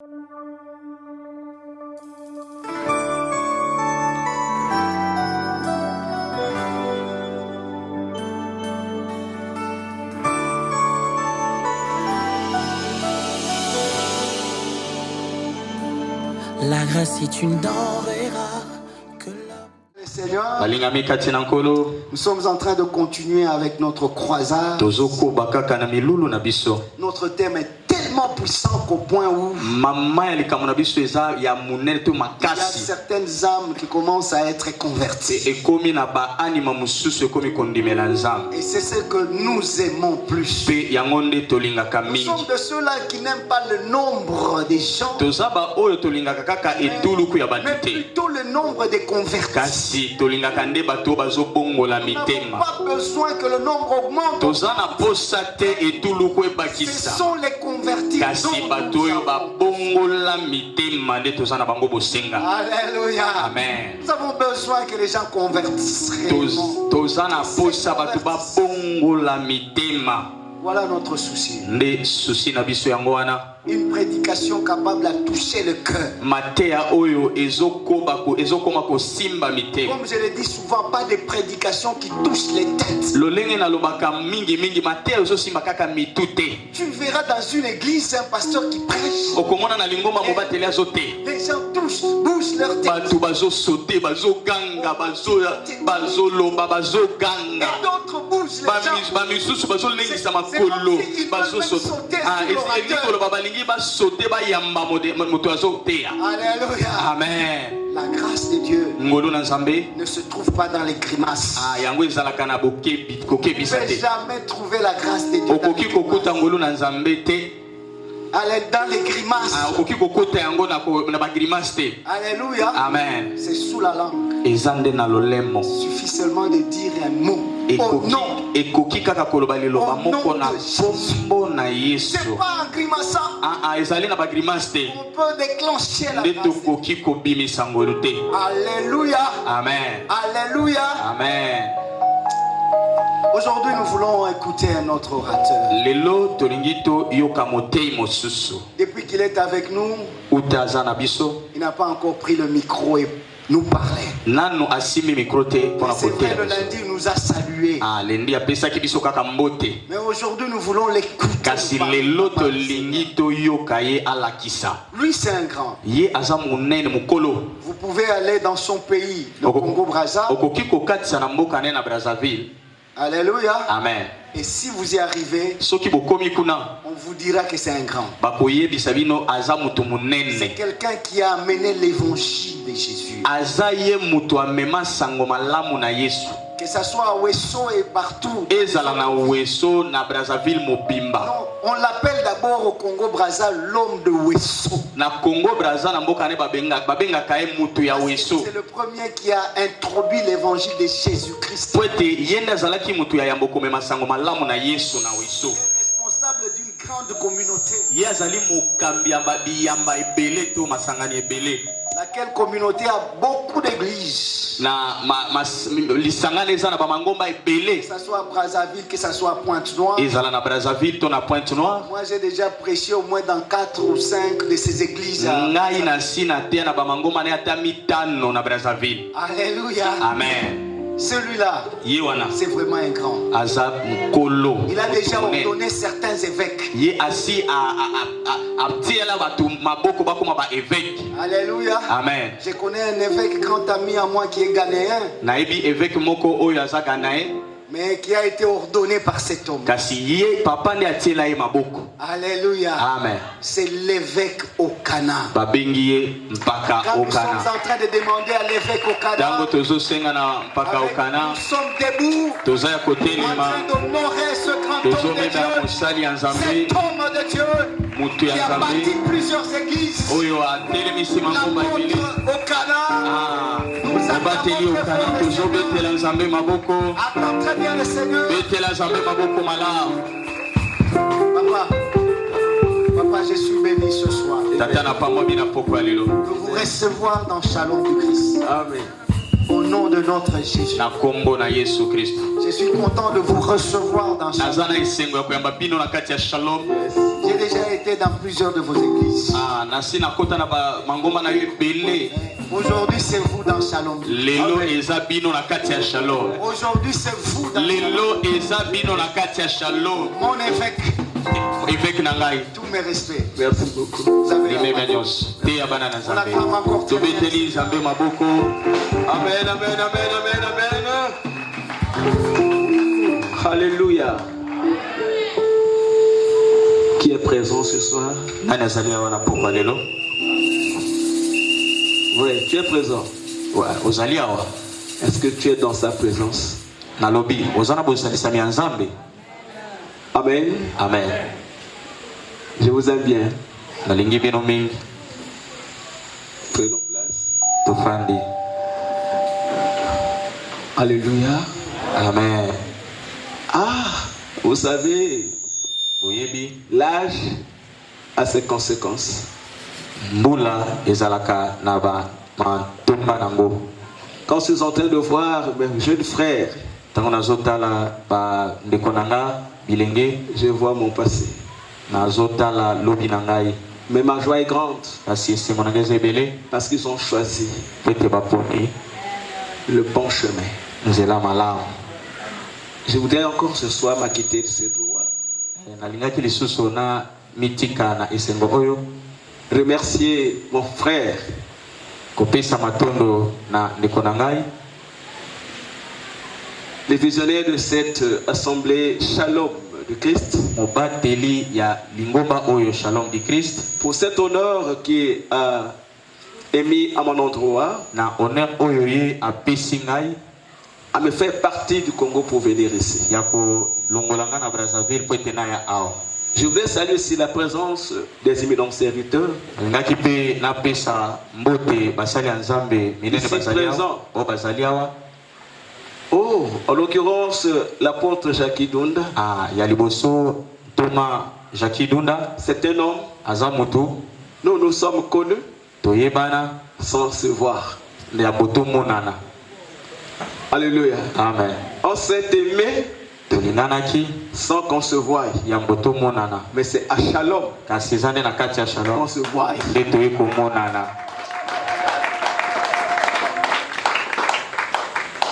La grâce est une denrée rare que la... Seigneur, nous sommes en train de continuer avec notre croisade. Notre thème est tellement puissant qu'au point où il y a certaines âmes qui commencent à être converties. Et c'est ce que nous aimons plus. Nous sommes de ceux-là qui n'aiment pas le nombre des gens, mais plutôt le nombre des convertis. Nous n'avons pas besoin que le nombre augmente. Ce sont les convertis. Alléluia. Amen. Nous avons besoin que les gens convertissent réellement. Voilà notre souci. Une prédication capable de toucher le cœur. Comme je le dis souvent, pas des prédications qui touchent les têtes. Tu verras dans une église un pasteur qui prêche. Les gens bougent leur tête. Et d'autres bougent les gens. Alléluia. Amen. La grâce de Dieu ne se trouve pas dans les grimaces. Tu ne peux jamais trouver la grâce de Dieu allez dans les grimaces. Alléluia. Amen. C'est sous la langue. Il suffit seulement de dire un mot. Au nom de Jésus. C'est pas un grimaçant. On peut déclencher la grâce. Alléluia. Amen. Alléluia. Amen. Aujourd'hui, nous voulons écouter un autre orateur. Depuis qu'il est avec nous, il n'a pas encore pris le micro et nous parler. C'est vrai, le lundi, il nous a salués. Mais aujourd'hui, nous voulons l'écouter. Lui, c'est un grand. Vous pouvez aller dans son pays, le Congo-Brazza. Alléluia. Amen. Et si vous y arrivez, on vous dira que c'est un grand. C'est quelqu'un qui a amené l'évangile de Jésus. Que ça soit à Wesso et partout. On l'appelle d'abord au Congo-Brazza l'homme de Wesso. C'est le premier qui a introduit l'évangile de Jésus-Christ. Responsable d'une grande communauté. Laquelle communauté a beaucoup d'églises. Que ce soit à Brazzaville, que ce soit à Pointe-Noire. Moi j'ai déjà prêché au moins dans 4 ou 5 de ces églises. Alléluia. Amen. Celui-là, c'est vraiment un grand. Il a déjà ordonné certains évêques. Alléluia. Amen. Je connais un évêque, grand ami à moi qui est ghanéen, mais qui a été ordonné par cet homme. Alléluia. Amen. C'est l'évêque au Cana. Quand nous sommes en train de demander à l'évêque au Cana, nous sommes debout, en train d'honorer ce grand homme de Dieu. Cet homme de Dieu qui a bâti plusieurs églises. L'apôtre au Cana. Nous attends très bien le Seigneur. Papa, je suis béni ce soir de vous recevoir dans Shalom du Christ. Amen. Au nom de notre Jésus. Je suis content de vous recevoir dans Shalom. J'ai déjà été dans plusieurs de vos églises. Aujourd'hui, c'est vous dans Shalom. Aujourd'hui, c'est vous dans Shalom. Mon évêque. Tous mes respects. Merci beaucoup. Vous avez la on acclame encore tout bénisse. Amen, amen, amen, amen, amen. Alléluia. Qui est présent ce soir? Oui, tu es présent. Est-ce que tu es dans sa présence? Amen. Amen. Je vous aime bien. Prenons place. Alléluia. Amen. Ah, vous savez, l'âge a ses conséquences. Quand je suis en train de voir mes jeunes frères, je vois mon passé. Mais ma joie est grande parce qu'ils ont choisi le bon chemin. Je voudrais encore ce soir m'acquitter de ce droit. Remercier mon frère les visionnaires de cette assemblée Shalom de Christ, pour cet honneur qui a émis à mon endroit, à me faire partie du Congo pour venir ici. Je voudrais saluer aussi la présence des éminents serviteurs ici présents. Oh, en l'occurrence, l'apôtre Jackie Dunda. C'est un homme. Nous nous sommes connus sans se voir. Alléluia. Amen. On s'est aimé sans qu'on se voie. Mais c'est à Shalom qu'on se voit.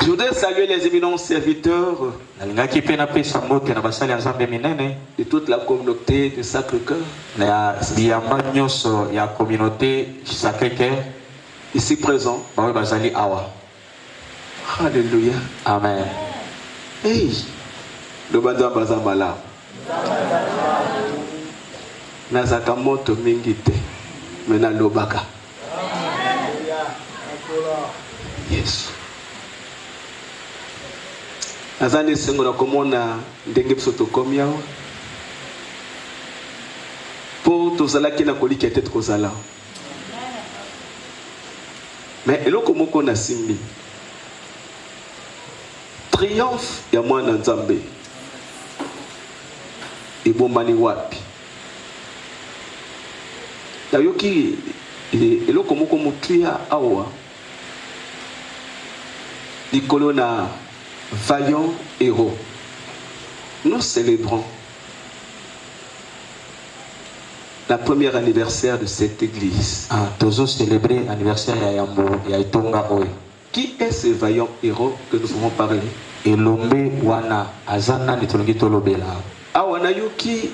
Je voudrais saluer les éminents serviteurs de toute la communauté de Sacré-Cœur. Ici présent. Alléluia. Amen. Hey, le badam bazamala. Nazakamoto mingite. Mena lobaka. Yes. Azani sengo na komona ndenge biso tokomi awa. Po tozalaki na koliki ete kozala. Mais eloko moko na simbi. Triomphe ya mwana Nzambe. Ebombani wapi? Tayoki eloko moko mutuya awa. Likolo na vaillant héros. Nous célébrons la première anniversaire de cette église. Qui est ce vaillant héros que nous pouvons parler? Awana yuki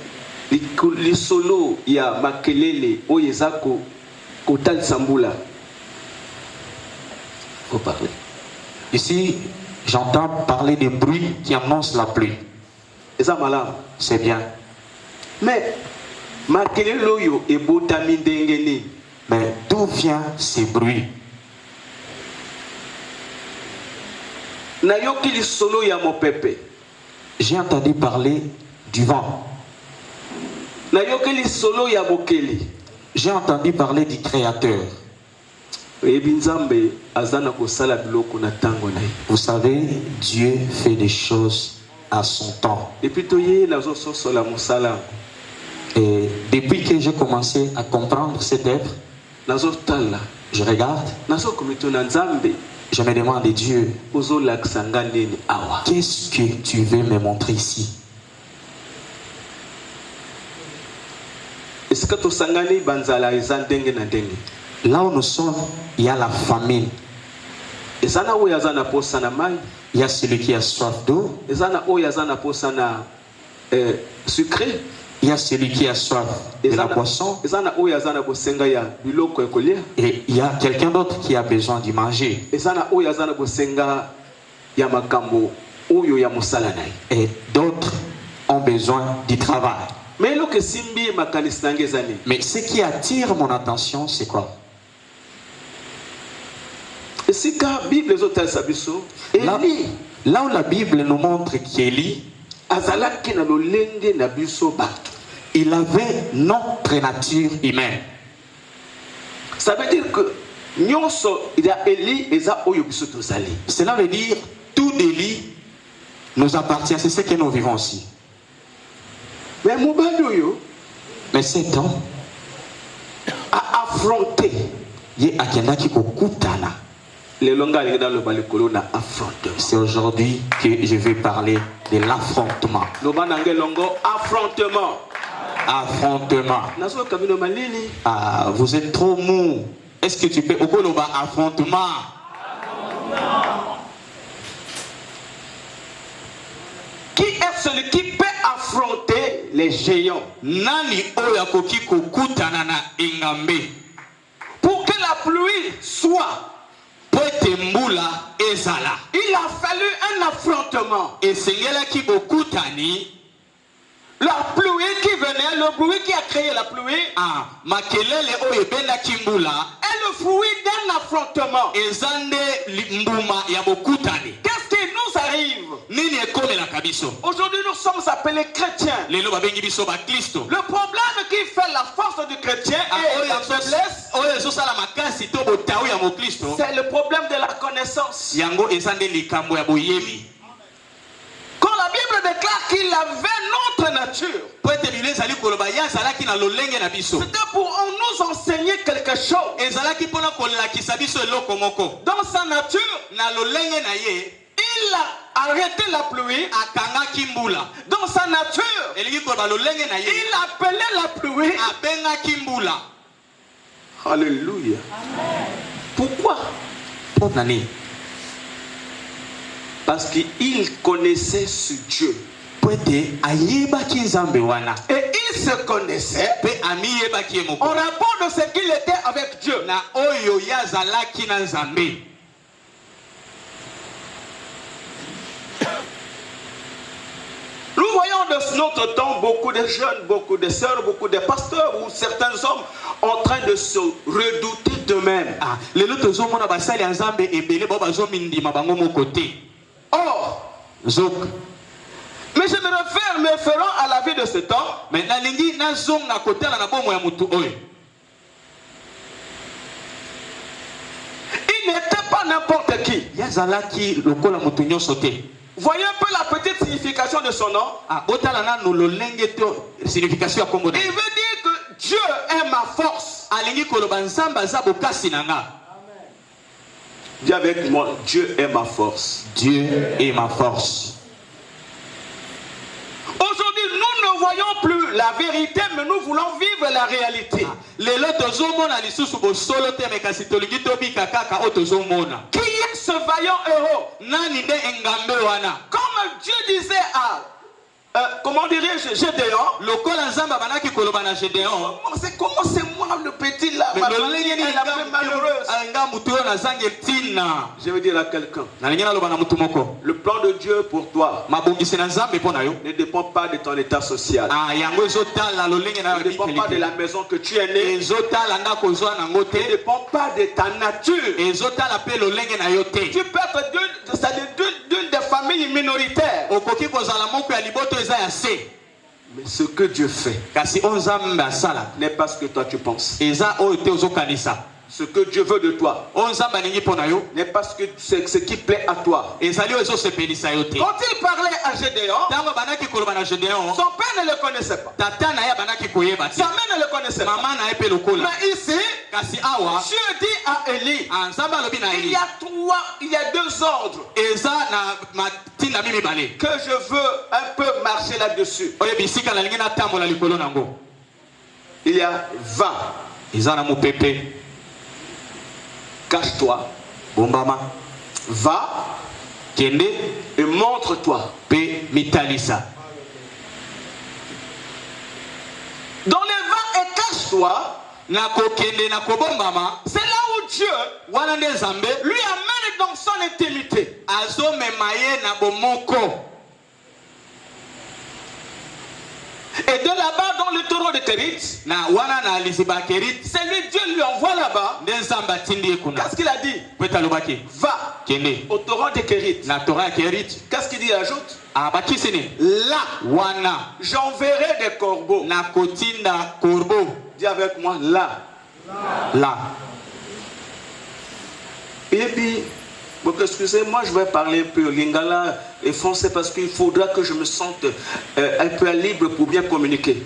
lisolo ya makelele oyezako kotal sambula. Faut parler. Ici, j'entends parler des bruits qui annoncent la pluie. C'est bien. Mais d'où viennent ces bruits? J'ai entendu parler du vent. J'ai entendu parler du Créateur. Vous savez, Dieu fait des choses à son temps. Et depuis que j'ai commencé à comprendre cette œuvre, je regarde, je me demande, Dieu, qu'est-ce que tu veux me montrer ici? Là où nous sommes, il y a la famine. Il y a celui qui a soif d'eau. Il y a celui qui a soif de la boisson. Et il y a quelqu'un d'autre qui a besoin de manger. Et d'autres ont besoin du travail. Mais ce qui attire mon attention, c'est quoi? Là où la Bible nous montre qu'Élie, il avait notre nature humaine. Ça veut dire que cela veut dire tout d'Élie nous appartient. C'est ce que nous vivons aussi. Mais cet homme a affronté. C'est aujourd'hui que je vais parler de l'affrontement. Affrontement. Ah, vous êtes trop mou. Est-ce que tu peux affrontement? Qui est celui qui peut affronter les géants? Nani oyakoki kokutana na engambe. Pour que la pluie soit, il a fallu un affrontement. Et sengelaki bokutani. La pluie qui venait, le bruit qui a créé la pluie, est le fruit d'un affrontement. Qu'est-ce qui nous arrive? Aujourd'hui, nous sommes appelés chrétiens. Le problème qui fait la force du chrétien et la faiblesse, c'est le problème de la connaissance. Quand la Bible déclare qu'il avait notre nature, c'était pour nous enseigner quelque chose. Dans sa nature, il a arrêté la pluie. Dans sa nature, il appelait la pluie. Alléluia. Pourquoi? Parce qu'il connaissait ce Dieu. Et il se connaissait en rapport de ce qu'il était avec Dieu. Nous voyons de notre temps beaucoup de jeunes, beaucoup de sœurs, beaucoup de pasteurs ou certains hommes en train de se redouter d'eux-mêmes. Or, mais je me référant à la vie de ce temps. Il n'était pas n'importe qui. Voyez un peu la petite signification de son nom. Il veut dire que Dieu est ma force. Dis avec moi, Dieu est ma force. Dieu est ma force. Aujourd'hui, nous ne voyons plus la vérité, mais nous voulons vivre la réalité. Qui est ce vaillant héros? Comme Dieu disait à comment dirais-je, Gédéon. C'est comment c'est moi le petit là, la malheureuse. Je veux dire à quelqu'un, le plan de Dieu pour toi ne dépend pas de ton état social. Ne dépend pas de la maison que tu es né. Ne dépend pas de ta nature. Tu peux être d'une des familles minoritaires. Mais ce que Dieu fait n'est pas ce que toi tu penses. Ce que Dieu veut de toi n'est pas ce qui plaît à toi. Quand il parlait à Gédéon, son père ne le connaissait pas. Sa mère ne le connaissait pas. Mais ici, Dieu dit à Élie, il y a deux ordres que je veux un peu marcher là-dessus. Il y a va. Izana mu pepe. Cache-toi. Bombama. Va. Kende. Et montre-toi. Pe mitalisa. Dans les va et cache-toi. Nako kende nako bombama. C'est là où Dieu Wanande zambe. Lui amène dans son intimité. Azo memaye na bomoko. Et de là-bas, dans le taureau de Kérit, c'est lui, Dieu lui envoie là-bas. Qu'est-ce qu'il a dit? Va au taureau de Kérit. Qu'est-ce qu'il dit? Ajoute. Là, j'enverrai des corbeaux. Dis avec moi, là. Et puis, excusez-moi, je vais parler un peu lingala et français parce qu'il faudra que je me sente un peu libre pour bien communiquer.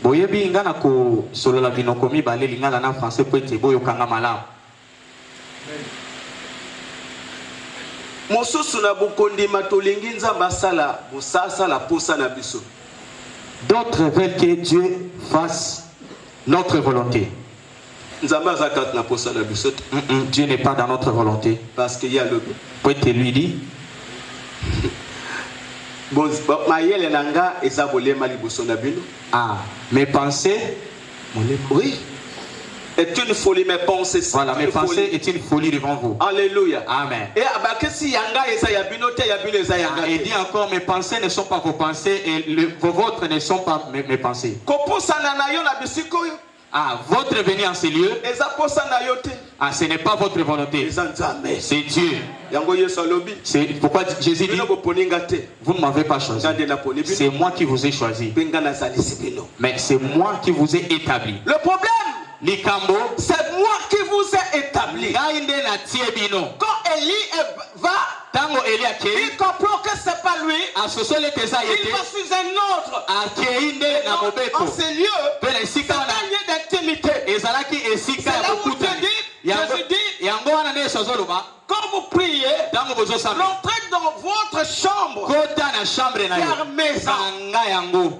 D'autres veulent que Dieu fasse notre volonté. Dieu n'est pas dans notre volonté. Parce qu'il y a le... Peut-être lui dit. Ah, mes pensées. Oui. Est une folie, mes pensées. Voilà, mes pensées est une folie devant vous. Alléluia. Amen. Et dit encore, mes pensées ne sont pas vos pensées et vos vôtres ne sont pas mes pensées. Ah, votre venue en ces lieux, ah, ce n'est pas votre volonté. C'est Dieu. C'est pourquoi Jésus dit, vous ne m'avez pas choisi. C'est moi qui vous ai choisi. Mais c'est moi qui vous ai établi. Le problème, c'est moi qui vous ai établi. Quand Élie va, il comprend que ce n'est pas lui. Il va sur un autre. En ces lieux, c'est un lieu d'intimité. C'est là où Jésus dit, quand vous priez, l'entrée dans votre chambre, fermez-en.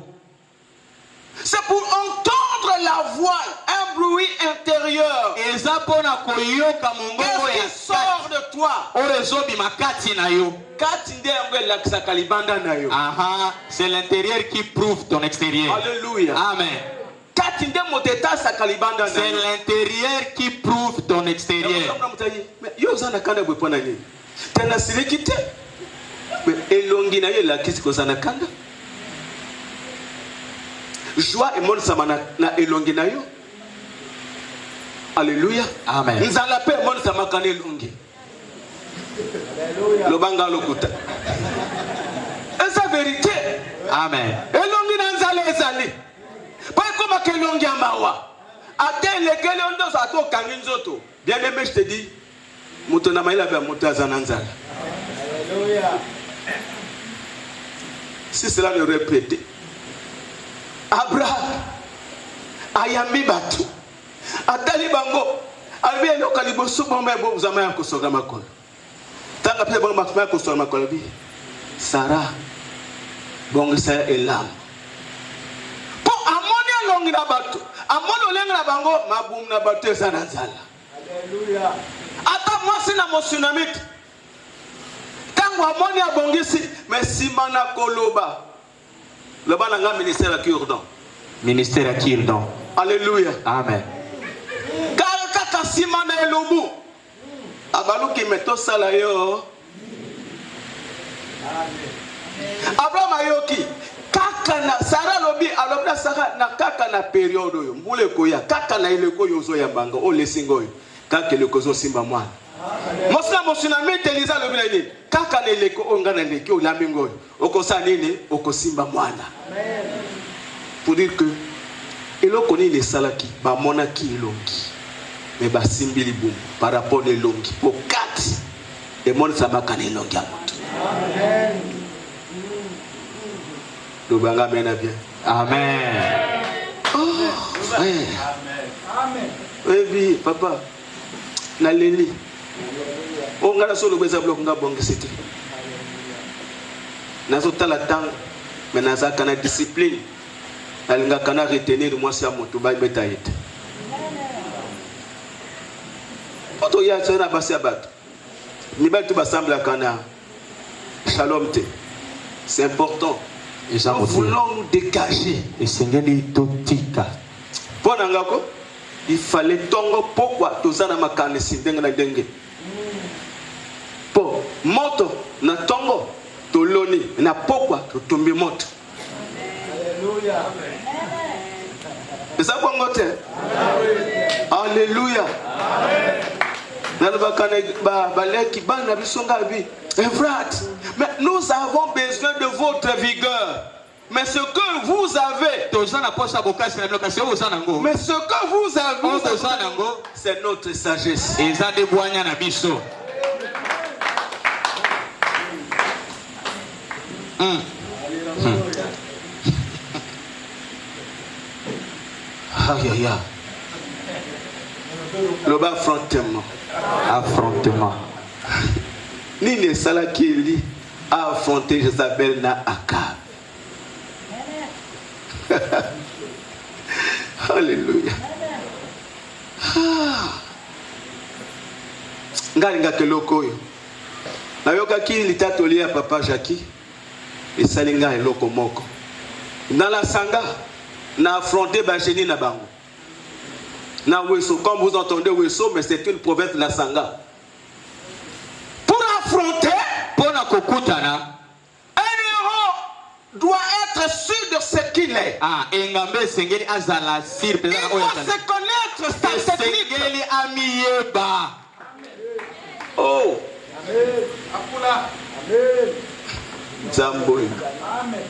C'est pour entendre la voix, un bruit intérieur. Qu'est-ce qui sort de toi? C'est l'intérieur qui prouve ton extérieur. Alléluia. Amen. C'est l'intérieur qui prouve ton extérieur. Joie et mon samana na elongi na yo. Alléluia. Amen. Nzala pe mon samaka na elongi. Lobanga lokuta. Et c'est vérité. Amen. Elongi na nzala ezali. Pas comme que elongi amawa. Atteint les gars on doit ato kangi nzoto. Bien aimé, je te dis, muto na maila ba muto azana nzala. Alléluia. Si cela le répétait. Abraham ayambi batu atali bango albi eloka liboso bombe bo zama ya kosoga makolo tanga pe bombe makoma kosoga makolo bi Sarah bongisa elam po amoni alongi na batu amoni olenga na bango mabum na batu ezana nzala. Alléluia. Ata mwasi na mosunamit tango amoni abongisi mesima na koloba. Le balanga ministère à Kirdan. Ministère à Kirdan. Alléluia. Amen. Kaka simana elobu. Abalu ki meto sala yo. Abraham ayoki. Kaka na Sarah lobi alobla Sarah na kaka na période yo. Mbule koya kaka na ileko yo zo ya banga o lesingo yo. Kaka le kozo simba mwana. Mosna mosuna mete Eliza lobi na nini? Kaka na ileko ongana leki o lamingo yo. Okosa nini? Okosimba mwana. Pour dire que il a connu les salaki, ba monaki elongi, mais ba simbili boum par rapport à elongi. Pour 4 et mon samaka elongi amoto. Amen. Lobanga mena bien. Amen. Oh, frère. Amen. Oui, papa. Na leli. On ngala solo beza bloc nga bonga c'était. Nazo tala tang, mais naza kana discipline. Alinga kana retenir moi si amoto ba betaite. Quand il y a un passé à battre, il y a tout ensemble à Cana. Shalom te. C'est important. Nous voulons nous dégager. Il fallait tongo pourquoi tout ça n'a pas carné si dengue. Pour moto na tongo to loni na pourquoi to tomber moto. Alléluia. Ça quoi ngote? Alléluia. Mais nous avons besoin de votre vigueur. Mais ce que vous avez, c'est notre sagesse. Aïe aïe aïe. Le bas affrontement. Nini Salakili a affronté Jézabel na Akab. Alléluia. Ngalinga keloko yo. Na yoka ki litatoli ya papa Jackie. Et salinga eloko moko. Dans la sanga, na affronté Bajeni na bango. Na Weso, comme vous entendez Weso, mais c'est une province de la Sanga. Pour affronter, pour la Kokutana, un héros doit être sûr de ce qu'il est. Il doit se connaître sa technique. Oh. Amen. Zamboy. Amen.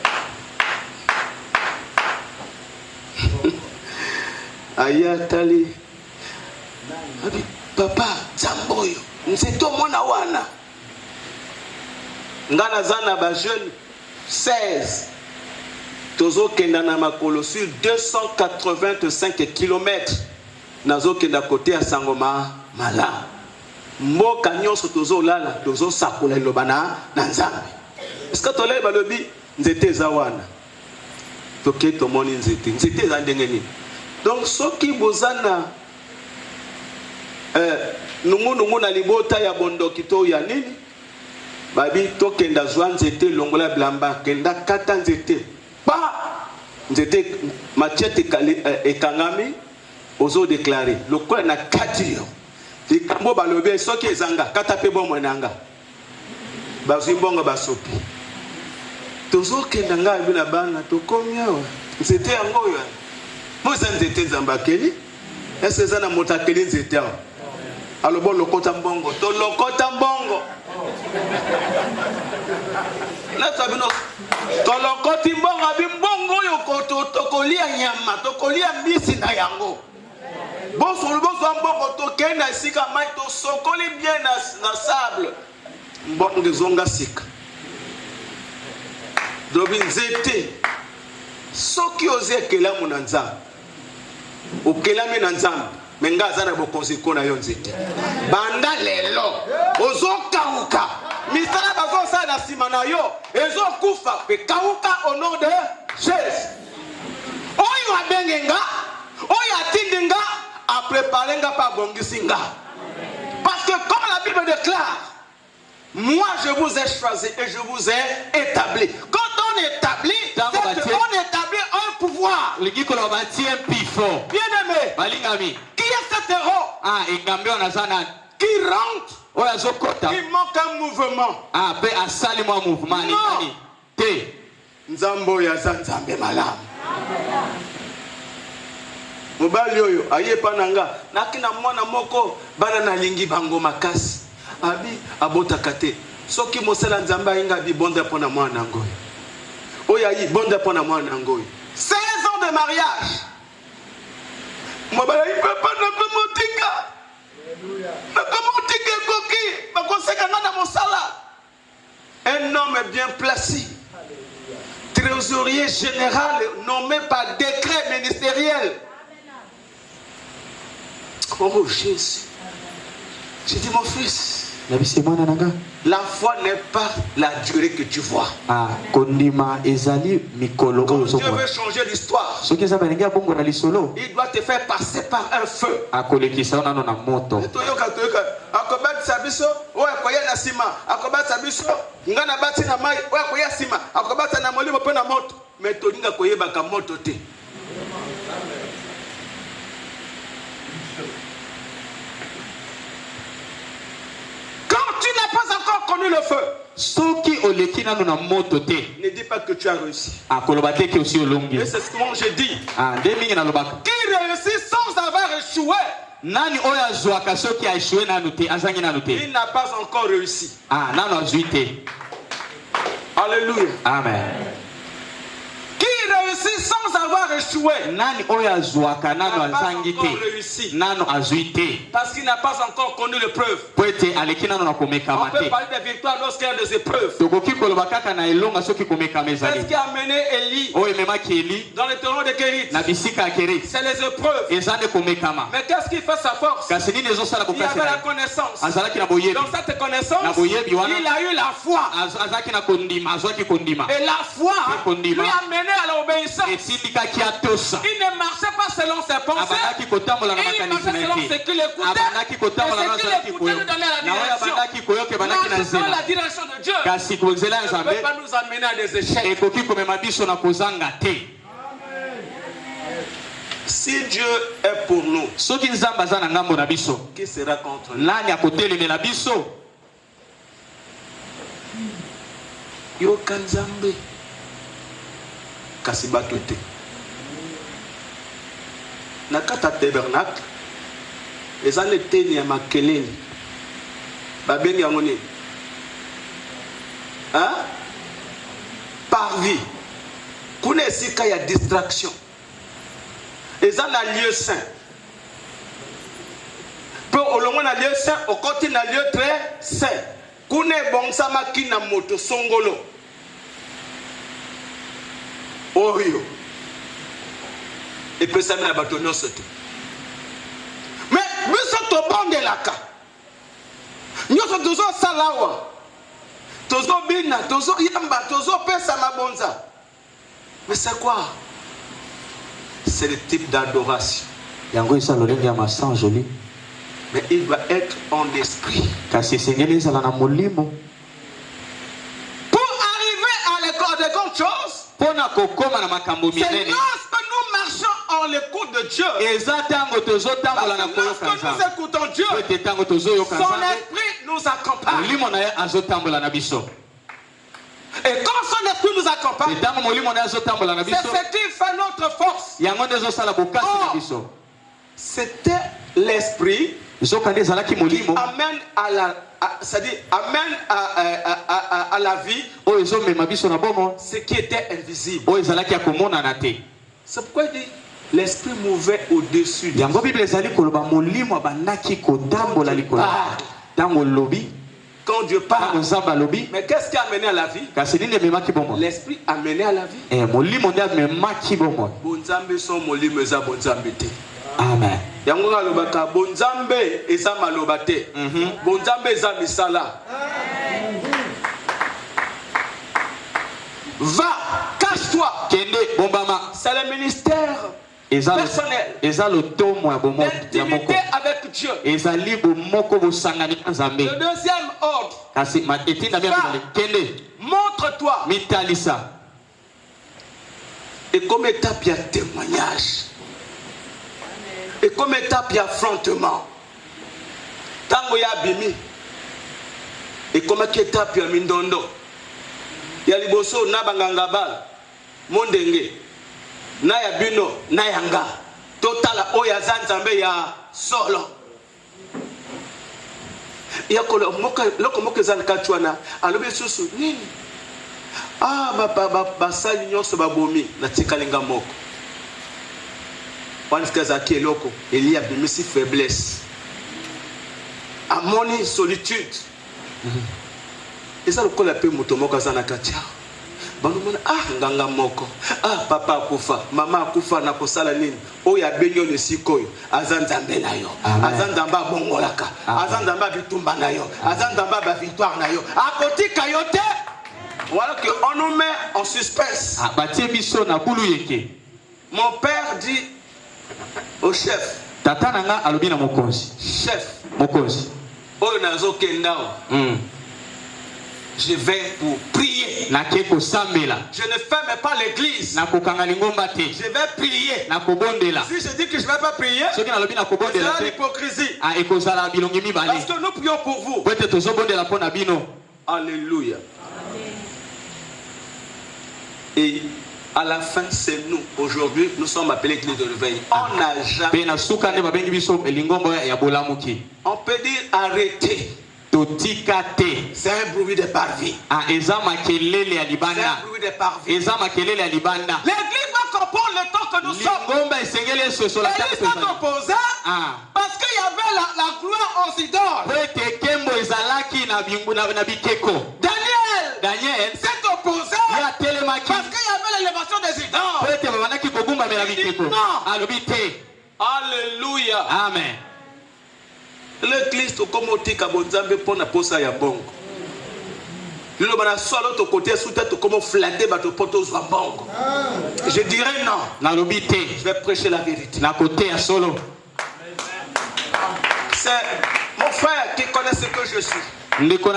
Ayatali papa Zamboyo nzeto mwana wana ngana zana ba jeune 16 tozo kenda na makolo sur 285 km nazo kenda côté ya Sangoma mala mboka nyonso tozo lala tozo sakola lobana na nzambe est-ce que tolé balobi nzete za wana toke tomoni nzete za ndenge nini. Donc, ceux qui bozana nungu na libota ya bondo kito ya nini babi to kenda zwa nzete longola blamba kenda kata nzete ba nzete machete ekangami ozo déclarer lokola na kati yo likambo balobe soki ezanga kata pe bomwe nanga bazimbonga basopi tozo kenda nga bina bana to komia nzete yango yo. Moi, nzete nzambakeli. Est-ce que ça na motakeli nzete? Alors bon lokota mbongo, to lokota mbongo. Na sabino to lokoti mbongo bimbongo yo to kolia nyama, to kolia mbisi na yango. Bon sur mbongo to kenda sika mai to sokoli bien na sable. Mbongo zonga sika. Dobi nzete. Soki oze kela munanza. Okelami na nzambe menga zana bokonzi kona yo nzete banda lelo ozokauka misala bazo sa na sima na yo ezokufa pe kauka au nom de Jésus. Oyo abengenga oyo atindinga a préparer nga pa bongisinga parce que comme la Bible déclare moi je vous ai choisi et je vous ai établi. Quand on établit, on établit un pouvoir. Bien aimé, qui est cet héros qui rentre, il manque un mouvement. Non. Nzambo ya Nzambe malam. Mobali oyo ayepa nanga nakina mwana moko bana na lingi bango makasi. Abi abota kate soki mosala nzamba inga bi bonda pona mwana ngoy oya yi bonda pona mwana ngoy 16 ans de mariage mobala yi papa na komotika alléluia na komotika koki bakoseka na mosala un homme bien placé trésorier général nommé par décret ministériel. Oh Jésus, j'ai dit mon fils La foi n'est pas la durée que tu vois. Quand Dieu veut changer l'histoire, il doit te faire passer par un feu. Tu n'as pas encore connu le feu. Ne dis pas que tu as réussi. Et c'est ce que moi je dis. Qui réussit sans avoir échoué, il n'a pas encore réussi. Alléluia. Amen. Qui réussit sans avoir échoué, n'a pas encore réussi. Parce qu'il n'a pas encore connu l'épreuve. On peut parler de victoire lorsqu'il y a des épreuves. Qu'est-ce qui a amené Élie dans le terreau de Kérit? C'est les épreuves. Mais qu'est-ce qui fait sa force? Il y avait la connaissance. Dans cette connaissance, il a eu la foi. Et la foi lui a mené à l'obéissance. Il ne marchait pas selon ses pensées. Il marchait selon ce qu'il écoutait. Et ce qu'il écoutait lui donnait la direction. Marcher selon la direction de Dieu ne peut pas nous amener à des échecs. Si Dieu est pour nous, qui sera contre nous? Yoka Nzambe kasi bato te na kata tabernacle eza leteni ya makelele babengi yango nini parvis kuna esika ya distraction eza na lieu saint po olongo na lieu saint okoti na lieu très saint kuna ebongsamaki na moto songolo oyo epesami na bato nyonso te mais biso tobondelaka nyonso tozosala awa tozobina tozoyamba tozopesa mabonza mais c'est quoi? C'est le type d'adoration. Mais il doit être en esprit. Pour arriver à l'école de grandes choses, c'est lorsque nous marchons en l'écoute de Dieu. Lorsque nous écoutons Dieu, son esprit nous accompagne. Et quand son esprit nous accompagne, c'est ce qui fait notre force. Or, c'était l'esprit qui amène à la, à la vie ce qui était invisible. C'est pourquoi il dit l'esprit mouvait au-dessus. Quand Dieu parle, mais qu'est-ce qui a amené à la vie? L'esprit a amené à la vie. Amen. Yango alobaka bonzambe eza maloba te. Bonzambe eza misala. Va, cache-toi. Kende bombama. C'est le ministère personnel. L'intimité avec Dieu. Le deuxième ordre. Va, montre-toi. Et comme étape, il y a témoignage. Et comme étape, il y a affrontement. Tango ya bimi. Et comme étape, il y a mindondo. Il y a liboso na bangangabal. Mondenge. Na ya bino, na yanga. Totala oya zanzambe ya solo. Ya kolo loko moke zalika chwana. Alobe susu nini? Basali nyonso babomi na tikalinga moko. Wanifikaza eloko Elia bimisi faiblesse amoni solitude eza lokola pe moto moko aza na katia Banumona nganga moko. Papa akufa, mama akufa na kosala nini? Oya benyo le sikoyo, azanzambe na yo. Azanzamba bongolaka, azanzamba bitumba na yo, azanzamba ba victoire na yo. Akotika yo te. Voilà que on nous met en suspense. Mon père dit au chef. Tata nanga alobi na mokonzi. Chef. Mokonzi. Oyo nazo kendao. Je vais pour prier. Na keko sambela. Je ne ferme pas l'église. Na kokanga lingomba te. Je vais prier. Na kobondela. Si je dis que je ne vais pas prier, c'est l'hypocrisie. Parce que nous prions pour vous. Alléluia. Et à la fin, c'est nous. Aujourd'hui, nous sommes appelés l'église de réveil. On n'a jamais. On peut dire arrêtez. C'est un bruit de parvis. C'est un bruit de parvis. L'église va comprendre le temps que nous sommes. L'église va composer parce qu'il y avait la gloire aux idoles. Daniel s'est opposé parce qu'il y avait l'élévation des idoles. Alléluia. Amen. L'église comme otika bonzambe pona posa ya bongo. Lelo bana solo to côté sous tête comme flatter bato poto zwa bongo. Je dirais non. Na lobité. Je vais prêcher la vérité. Na côté ya solo. C'est mon frère qui connaît ce que je suis. Quand on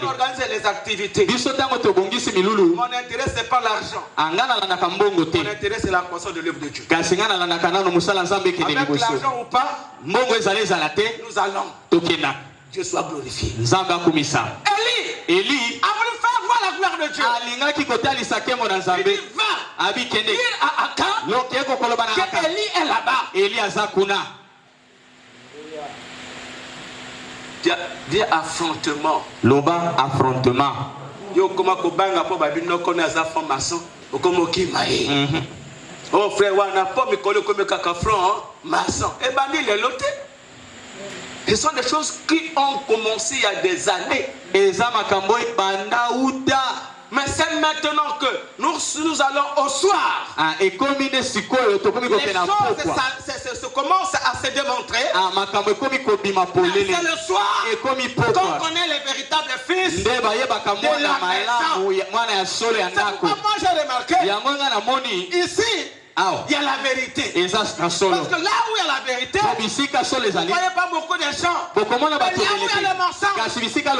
organise les activités, mon intérêt c'est pas l'argent. Mon intérêt c'est la croissance de l'œuvre de Dieu. Avec l'argent ou pas, nous allons. Dieu soit glorifié. Élie a voulu faire voir la gloire de Dieu. Il dit va dire à Akab que Élie est là-bas. Dis affrontement. Loba affrontement. Yo koma ko banga po babi no kona za formation okomo kimae. Oh frère wana po mikolo comme kaka front maçon. Et bandi les loté. Ce sont des choses qui ont commencé il y a des années. Mais c'est maintenant que nous allons au soir. Les choses se commencent à se démontrer. C'est le soir qu'on connaît les véritables fils de la maison. C'est pourquoi moi j'ai remarqué ici. Il y a la vérité. Parce que là où il y a la vérité, vous ne voyez pas beaucoup de gens. Mais là où il y a le mensonge, c'est là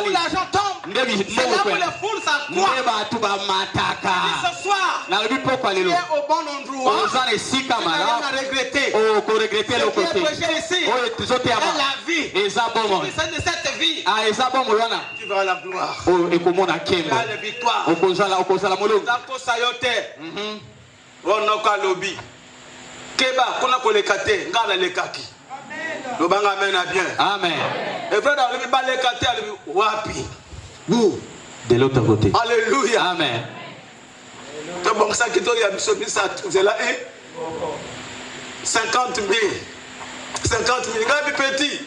où l'argent tombe. C'est là où les foules s'accroissent. Et ce soir, tu es au bon endroit. Tu n'as rien à regretter. Ce qui est prêché ici est la vie. Et c'est de cette vie. Tu verras la gloire. Tu verras la victoire. Onoka lobi keba kona kolekate ngala lekaki lobanga amen bien amen et frère alobi balekate alobi wapi vous de l'autre côté alléluia amen to bon ça qui to ya biso bisa zela 50 000 ngabi petit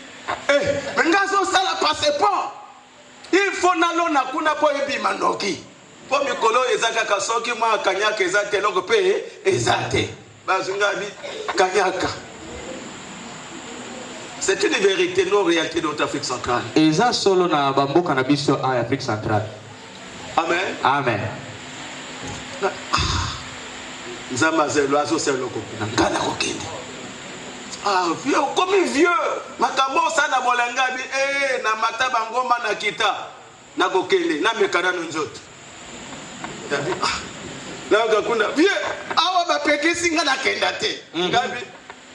mais ngazo sala passeport il faut nalona kuna po ebi manoki. Pour mikolo ezaka kasoki mwa kanyaka ezate loko pe ezate bazungabi kanyaka. C'est une vérité, nos réalités de notre Afrique centrale. Eza solo na bamboka na biso a Afrique centrale. Amen. Amen. Nzama zelo azo c'est loko ngana kokende. Vieux comme vieux makambo sana bolangabi na mataba ngoma na kita na kokende na mekana nzoto. Là kuna vieux awa ba pekisi ngana kenda te ngabi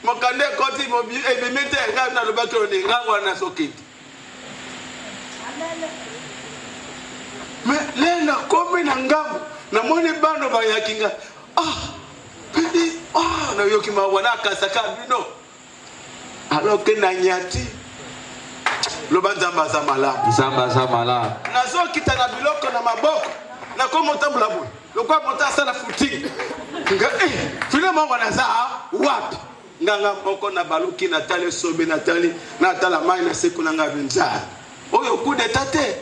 mokande koti mobi ebimete ngabi na lobato ni ngwa na sokiti mais lena komi na ngambo na moni bano ba yakinga pedi na yoki ma wana kasaka bino alors que na nyati lobanzamba za mala nazo kita na biloko na maboko na ko motabula boy le quoi monta ça la footing nga finalement on a ça wapi nganga moko na baluki natale sobe natali natala mai na seku na nga binza oyo coup de tate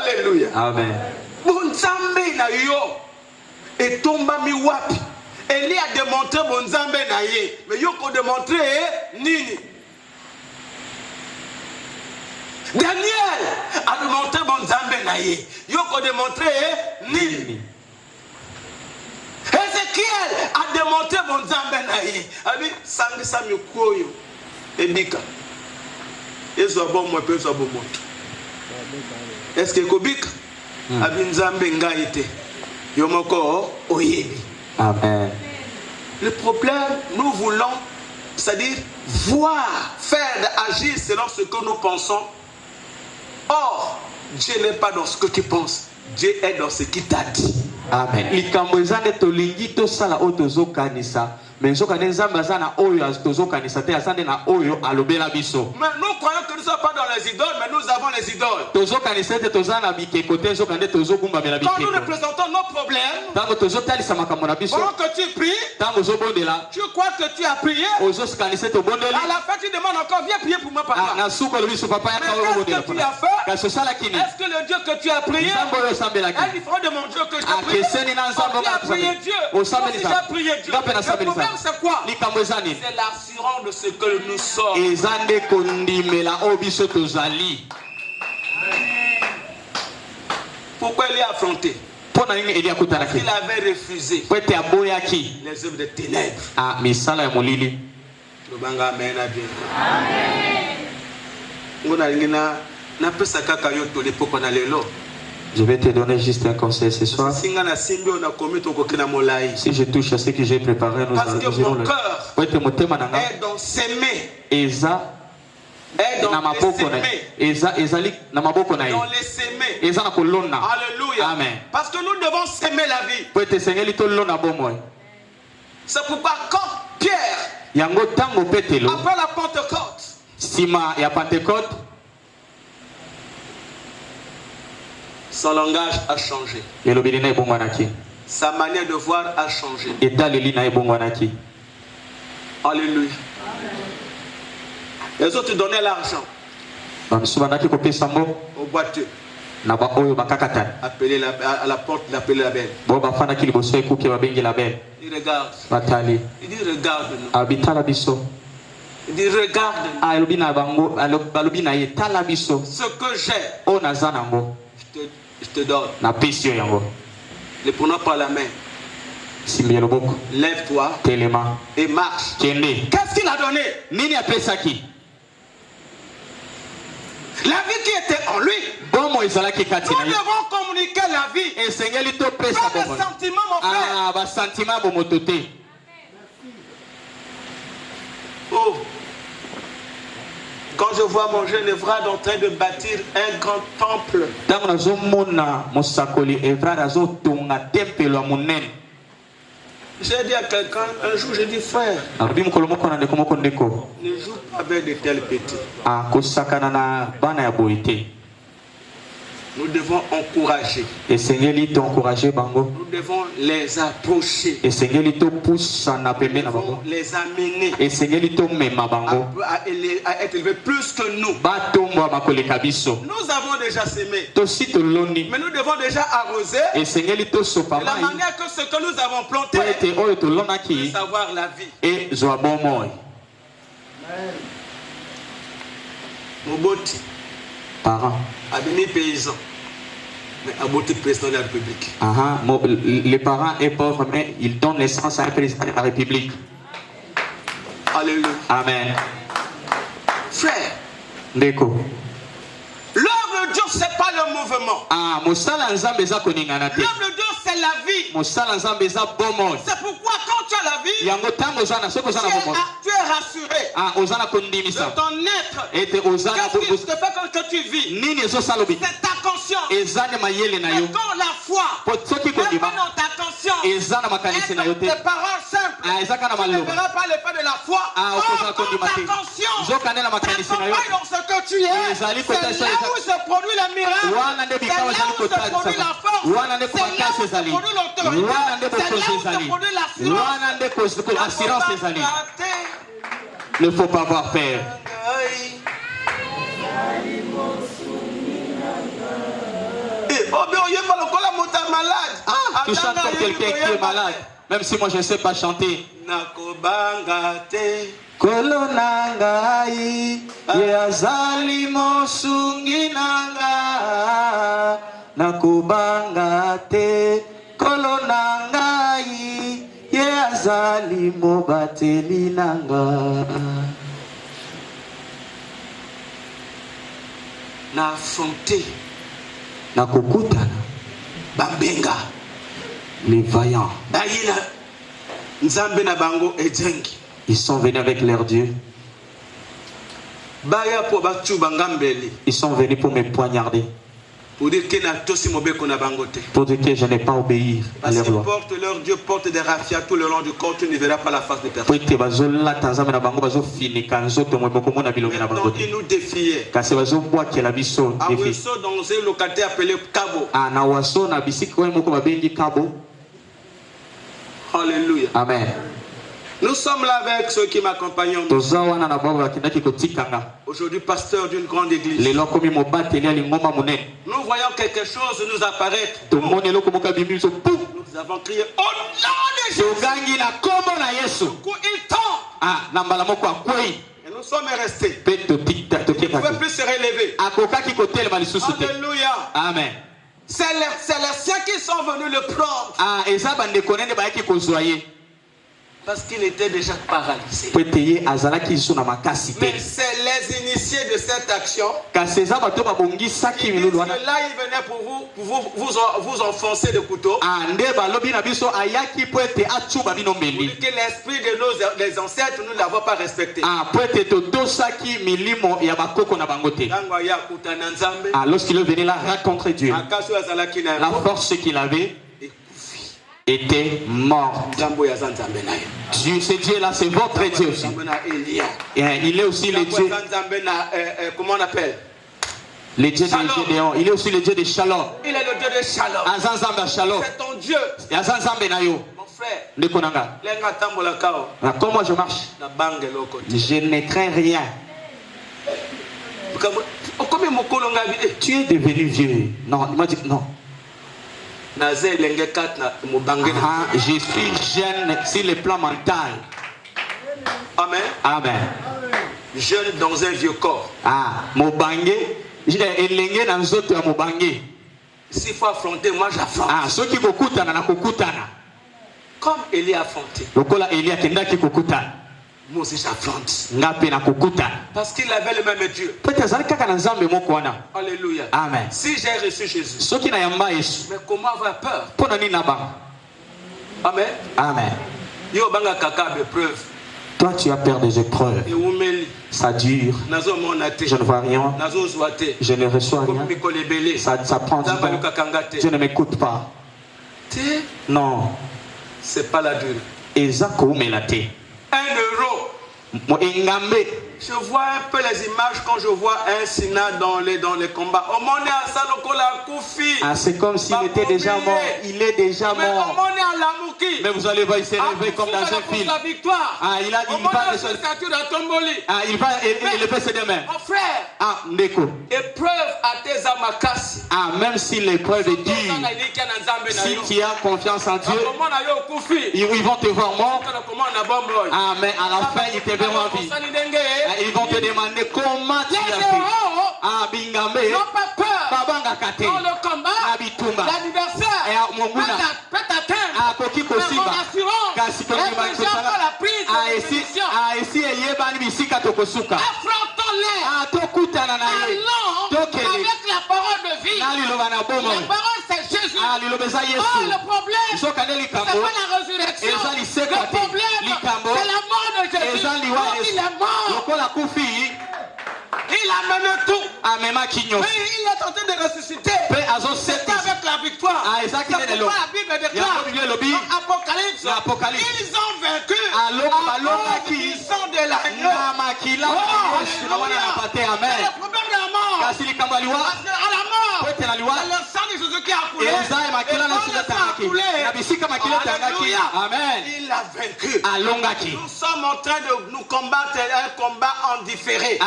Alléluia. Amen. Bonzambe na yo etombami wapi? Élie a démontré bonzambe na ye, mais yo ko démontré nini? Daniel a démontré bonzambe na ye, yo ko démontré nini? Ézéchiel a démontré bonzambe na ye, abi sangisa mikoyo ebika. Ezo bon mo pe zo bon moto. Est-ce que kobika? Abi nzambe ngaite. Yomoko oyebi. Amen. Le problème, nous voulons, c'est-à-dire voir, faire, agir selon ce que nous pensons. Or, Dieu n'est pas dans ce que tu penses. Dieu est dans ce qu'il t'a dit. Amen. Likambo ezane tolingi to sala otozo kanisa. Mais nzoka nzamba zana oyo tozo kanisa te asande na oyo alobela biso. Mais nous croyons que nous ne sommes pas dans les idoles, mais nous avons les idoles. Tozo kanisa te tozana bikeko te nzoka nde tozo gumba mela bikeko. Quand nous représentons nos problèmes, tango tozo talisa makambo na biso. pendant que tu pries, tango zo bondela, tu crois que tu as prié. ozo kanisa to bondeli. À la fin tu demandes encore, viens prier pour moi papa. Na suko lo biso papa ya Mais kawo bondela. qu'est-ce que tu as fait? Kaso sala kini. Est-ce que le Dieu que tu as prié est différent de mon Dieu que je prie? Quand tu as prié Dieu, quand tu as prié Dieu, le problème c'est quoi? C'est l'assurance de ce que nous sommes. Ezande kondimela obiso tozali. Pourquoi il est affronté? Pona nini Elia kutanaki? Il avait refusé Kwete aboyaki. les œuvres de ténèbres. Ah, misala ya molili. Lobanga amen à Dieu. Amen. Ngona ngina na pesa kaka yo to lepoko na lelo. Je vais te donner juste un conseil ce soir. Si je touche à ce que j'ai préparé, nous parce que mon cœur est dans s'aimer. Eza est dans les s'aimer. Alléluia. Amen. Parce que nous devons s'aimer la vie. C'est pourquoi quand Pierre, après la Pentecôte, son langage a changé. Sa manière de voir a changé. Alléluia. Les autres donnaient l'argent au boiteux. Appelé à la porte, l'appeler la belle. Il regarde. Il dit regarde-nous. Il dit regarde-nous. Ce que j'ai, je te donne. Ne prenons pas la main. Lève-toi et marche. Qu'est-ce qu'il a donné? La vie qui était en lui. Nous devons communiquer la vie. Pas les sentiments, mon frère. Oh. Quand je vois mon jeune Evrard en train de bâtir un grand temple, j'ai dit à quelqu'un, un jour j'ai dit frère, ne joue pas avec de tels petits. Nous devons encourager. Nous devons les approcher. Nous devons les amener à être élevés plus que nous. Nous avons déjà semé. Mais nous devons déjà arroser. De la manière que ce que nous avons planté puisse avoir la vie. Moboti. Parents. Abimi paysan. Mais Aboti président de la République. Les parents sont pauvres, mais ils donnent naissance à un président de la République. Alléluia. Amen. Frère. Ndeko. L'œuvre de Dieu, ce n'est pas le mouvement. L'œuvre de Dieu, c'est la vie. C'est pourquoi quand tu as la vie, tu es rassuré de ton être. Qu'est-ce qui te fait quand tu vis? C'est ta conscience. Mais quand la foi n'est pas dans ta conscience, et dans tes paroles simples, tu ne verras pas l'effet de la foi. Quand ta conscience ne travaille dans ce que tu es, c'est là où se produit le miracle. C'est là où se produit la force. C'est là où se produit l'autorité. C'est là où se produit l'assurance. Il ne faut pas avoir peur. un malade. Ah, tu chantes comme quelqu'un qui est malade. Même si moi je ne sais pas chanter. Nakobangate. Kolonangai, yazali mosungi nanga. Nakobangate. Kolonangai, yazali mobateli nanga. Na affronté. Nakokutana. Bambenga. Les vaillants. Ils sont venus avec leur Dieu. Ils sont venus pour me poignarder. Pour dire que je n'ai pas obéi à leur loi. Leur Dieu porte des raffias tout le long du corps, tu ne verras pas la face de personne. Maintenant, ils nous défiaient. Dans une localité appelée Cabo. Alléluia. Amen. Nous sommes là avec ceux qui m'accompagnent. Aujourd'hui, pasteur d'une grande église. Nous voyons quelque chose nous apparaître. Nous avons crié au nom de Jésus. Il tombe. Et nous sommes restés. Il ne pouvait plus se relever. Alléluia. Amen. C'est les siens qui sont venus le prendre. Parce qu'il était déjà paralysé. Mais c'est les initiés de cette action qui disent que là, ils venaient pour vous enfoncer le couteau. Pour dire que l'esprit de les ancêtres, nous ne l'avons pas respecté. Lorsqu'il est venu là rencontrer Dieu, la force qu'il avait était morte. Dieu, ce Dieu-là, c'est votre Dieu aussi. Et il est aussi le Dieu. Comment on appelle? Le Dieu de Gédéon. Il est aussi le Dieu de Shalom. Il est le Dieu de Shalom. C'est ton Dieu. Mon frère. Comment je marche? Je ne crains rien. Tu es devenu vieux. Non, il m'a dit non. Je suis jeune sur le plan mental. Amen. Amen. Jeune dans un vieux corps. S'il faut affronter, moi j'affronte. Comme Élie a affronté. Moi aussi j'affronte. Parce qu'il avait le même Dieu. Alléluia. Amen. Si j'ai reçu Jésus, mais comment avoir peur? Amen. Amen. Toi tu as peur des épreuves. Ça dure. Je ne vois rien. Je ne reçois rien. Ça prend du temps. Je ne m'écoute pas. Non. C'est pas la dure. 1 euro. Je vois un peu les images quand je vois un Sina dans les combats. C'est comme s'il était déjà mort. Il est déjà mort. Mais vous allez voir, il s'est levé comme dans un film. Il va élever ses deux mains. Mon frère, épreuve à tes amakasi. Même si l'épreuve est dure, si tu as confiance en Dieu, ils vont te voir mort. Mais à la fin, ils te verront en vie. Ils vont te demander comment tu as fait. Bingambe, n'ont pas peur. Dans le combat, l'adversaire peut atteindre. Mais mon assurance est déjà pour la prise de position. Affrontons-les. Allons avec la parole de vie. La parole c'est Jésus. Oh, le problème, c'est pas la résurrection. Le problème, c'est la mort de Jésus. Donc il est mort. Il a mené tout. Mais il est en train de ressusciter. C'est avec la victoire. C'est pourquoi la Bible déclare dans Apocalypse, ils ont vaincu à cause du sang de l'agneau. C'est le problème de la mort. Parce qu'à la mort, c'est le sang de Jésus qui a coulé. Et quand le sang a coulé, Amen. Il a vaincu. Nous sommes en train de nous combattre un combat en différé.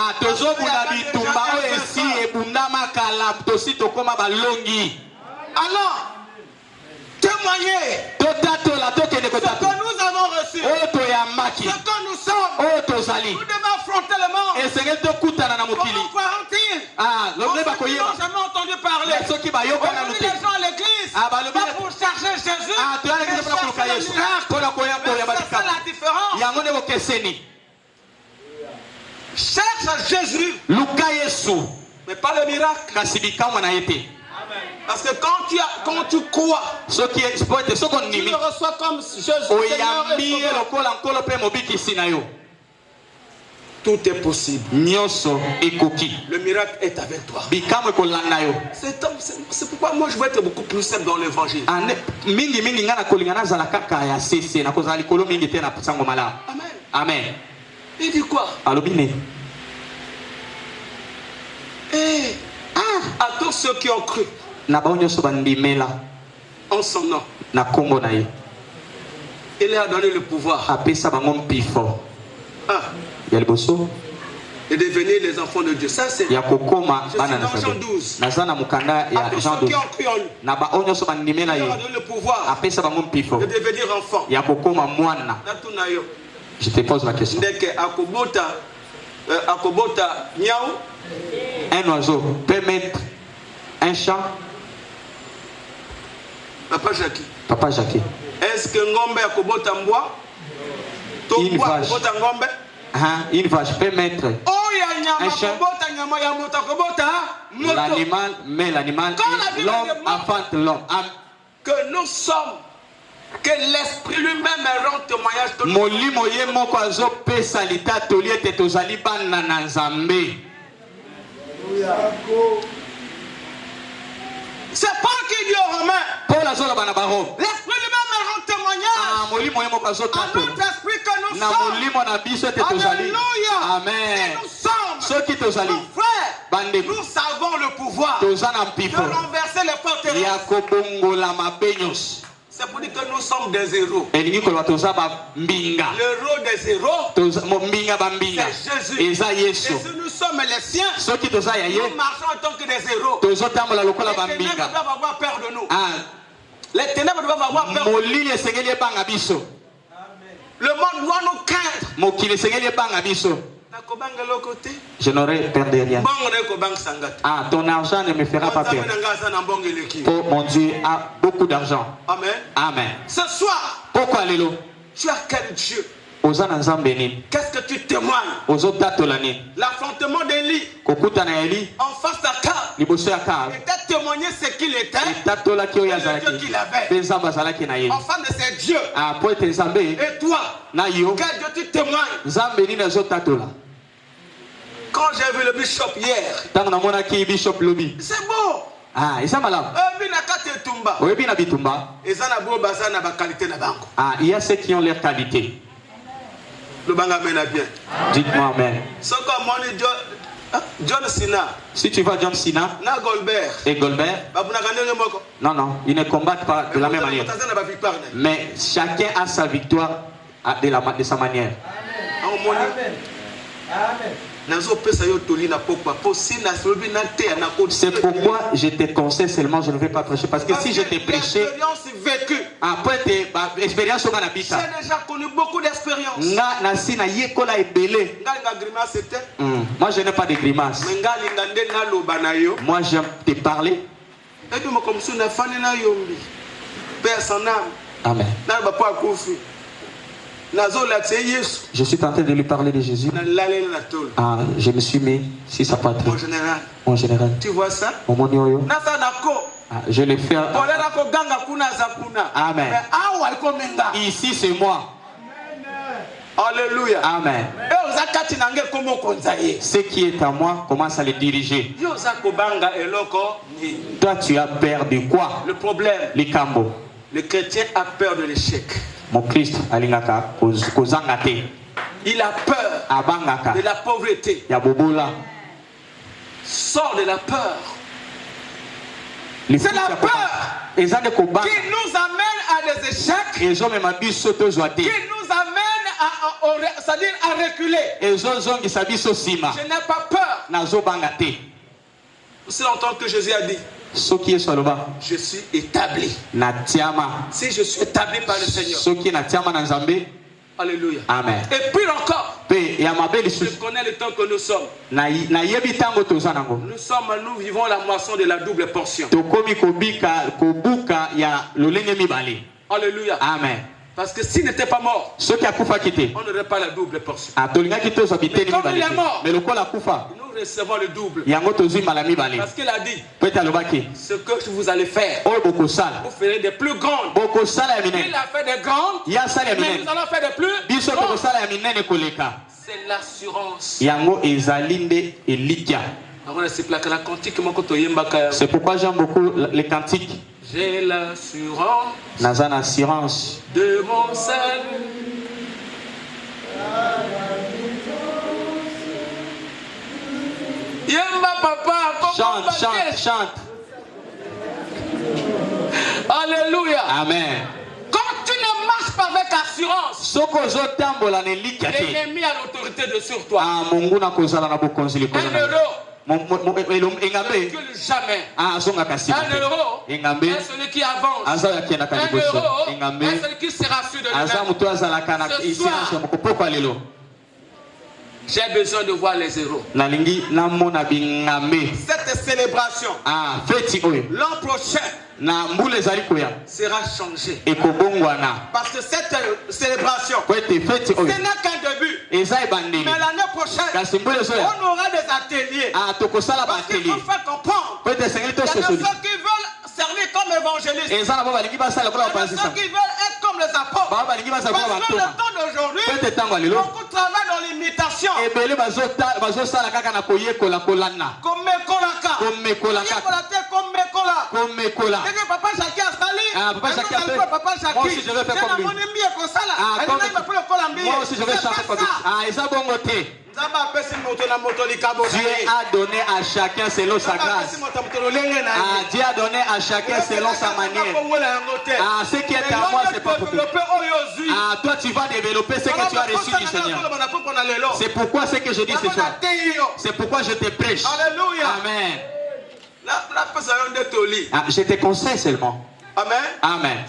Alors, témoigner ce que nous avons reçu, ce que nous sommes. Nous devons affronter le monde. Comment croiront-ils? Ceux qui n'ont jamais entendu parler. Aujourd'hui, les gens à l'église, pas pour chercher Jésus, mais chercher le miracle. C'est ça la différence. Cherche à Jésus, mais pas le miracle. Parce que quand tu crois, tu le reçois comme Jésus. Tout est possible. Le miracle est avec toi. C'est pourquoi moi je veux être beaucoup plus simple dans l'évangile. Amen. Amen. Il dit quoi? À tous ceux qui ont cru en son nom, il a donné le pouvoir de devenir les enfants de Dieu. Ça c'est Jean 12. À tous ceux qui ont cru en lui, il a donné le pouvoir de devenir enfant. Je te pose la question. Un oiseau peut mettre un champ. Papa Jackie. Est-ce que ngombe akobota mbwa? Une vache peut mettre un champ. L'animal, mais l'animal, l'homme affronte l'homme. Que nous sommes, que l'esprit lui-même rend témoignage de nous. C'est pas qu'il dit aux Romains. L'esprit lui-même rend témoignage à notre esprit que nous sommes. Alléluia. Amen. Et nous sommes, nos frères, nous avons le pouvoir de renverser les forteresses. C'est pour dire que nous sommes des héros. Le héros des héros, c'est Jésus. Et si nous sommes les siens, nous marchons en tant que des héros. Les ténèbres doivent avoir peur de nous. Les ténèbres doivent avoir peur de nous. Le monde doit nous craindre. Je n'aurai peur de rien. Ton argent ne me fera pas peur. Oh mon Dieu a beaucoup d'argent. Amen. Amen. Ce soir, pourquoi Lélo? Tu as quel Dieu? Qu'est-ce que tu témoignes? L'affrontement d'Élie en face d'Akab. Il t'a témoigné ce qu'il était et le Dieu qu'il avait. En face de ces dieux. Et toi, quel Dieu tu témoignes? Quand j'ai vu le bishop hier, c'est beau. Il y a ceux qui ont leur qualité. Dites-moi amen. John Cena. Si tu vois John Cena et Goldberg, non, ils ne combattent pas de la même manière. Mais chacun a sa victoire de sa manière. Amen. C'est pourquoi je te conseille seulement, je ne vais pas prêcher. Parce que si je te prêchais, après tes expériences, j'ai déjà connu beaucoup d'expériences. Moi, je n'ai pas de grimace. Moi, j'aime te parler. Amen. Je suis tenté de lui parler de Jésus. Je me suis mis sur sa patrie. En général. Tu vois ça? Je l'ai fait. Amen. Ici, c'est moi. Alléluia. Amen. Ce qui est à moi commence à le diriger. Toi, tu as peur de quoi? Le problème. Les cambo. Le chrétien a peur de l'échec. Mon Christ, il a peur de la pauvreté. Sors de la peur. C'est la peur qui nous amène à des échecs, qui nous amène c'est-à-dire à reculer. Je n'ai pas peur. Aussi longtemps que Jésus a dit, je suis établi. Si je suis établi par le Seigneur. Alléluia. Amen. Et puis encore, je connais le temps que nous sommes. Nous vivons la moisson de la double portion. Alléluia. Amen. Parce que s'il n'était pas mort, on n'aurait pas la double portion. Mais comme il est mort, nous recevons le double. Parce qu'il a dit, ce que vous allez faire, vous ferez des plus grandes. Il a fait des grandes, mais nous allons faire des plus grandes. C'est l'assurance. C'est pourquoi j'aime beaucoup les cantiques. J'ai l'assurance de mon salut. Yemba papa, chante. Alléluia. Amen. Quand tu ne marches pas avec assurance, l'ennemi a l'autorité de sur toi. Un euro jamais. Un euro est celui qui avance. Un euro est celui qui sera sûr de lui-même. J'ai besoin de voir les héros. Cette célébration, l'an prochain, sera changé. Parce que cette célébration, ce n'est qu'un début. Mais l'année prochaine, on aura des ateliers. Parce qu'il faut faire comprendre. Il y a ceux qui veulent servir comme évangélistes. Il y a ceux qui veulent être comme les apôtres. Parce que le temps d'aujourd'hui, beaucoup travaillent dans l'imitation. Papa Jacques a sali. Papa Jacques. Moi aussi je vais faire comme lui. Moi aussi je vais chanter comme lui. Dieu a donné à chacun selon sa grâce. Dieu a donné à chacun selon sa manière. Ce qui est à moi, c'est pas pour toi. Toi, tu vas développer ce que tu as reçu du Seigneur. C'est pourquoi ce que je dis ce soir. C'est pourquoi je te prêche. Amen. Je te conseille seulement. Amen.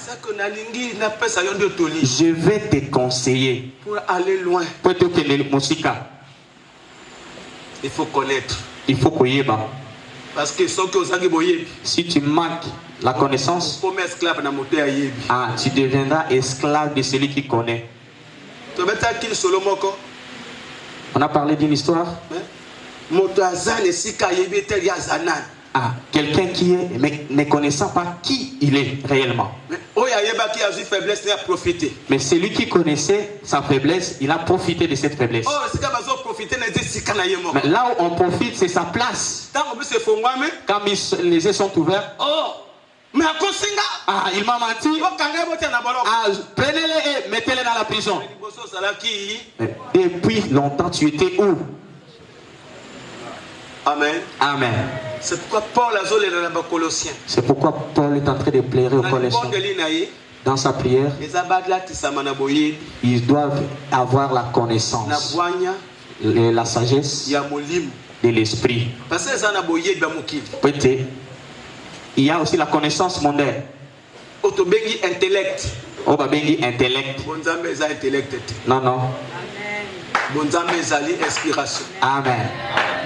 Je vais te conseiller pour aller loin. Il faut connaître. Il faut connaître. Parce que si tu manques la connaissance, tu deviendras esclave de celui qui connaît. On a parlé d'une histoire. Quelqu'un qui est ne connaissant pas qui il est réellement. Mais celui qui connaissait sa faiblesse, il a profité de cette faiblesse. Mais là où on profite, c'est sa place. Quand les yeux sont ouverts, il m'a menti. Prenez-les et mettez-les dans la prison. Mais depuis longtemps, tu étais où? Amen. Amen. C'est pourquoi Paul a zolé dans les Colossiens. C'est pourquoi Paul est en train de pleurer aux Colossiens. Dans sa prière, ils doivent avoir la connaissance et la sagesse de l'esprit. Il y a aussi la connaissance mondaine. Intellect. Non, non. Bonzambe ezali inspiration. Amen.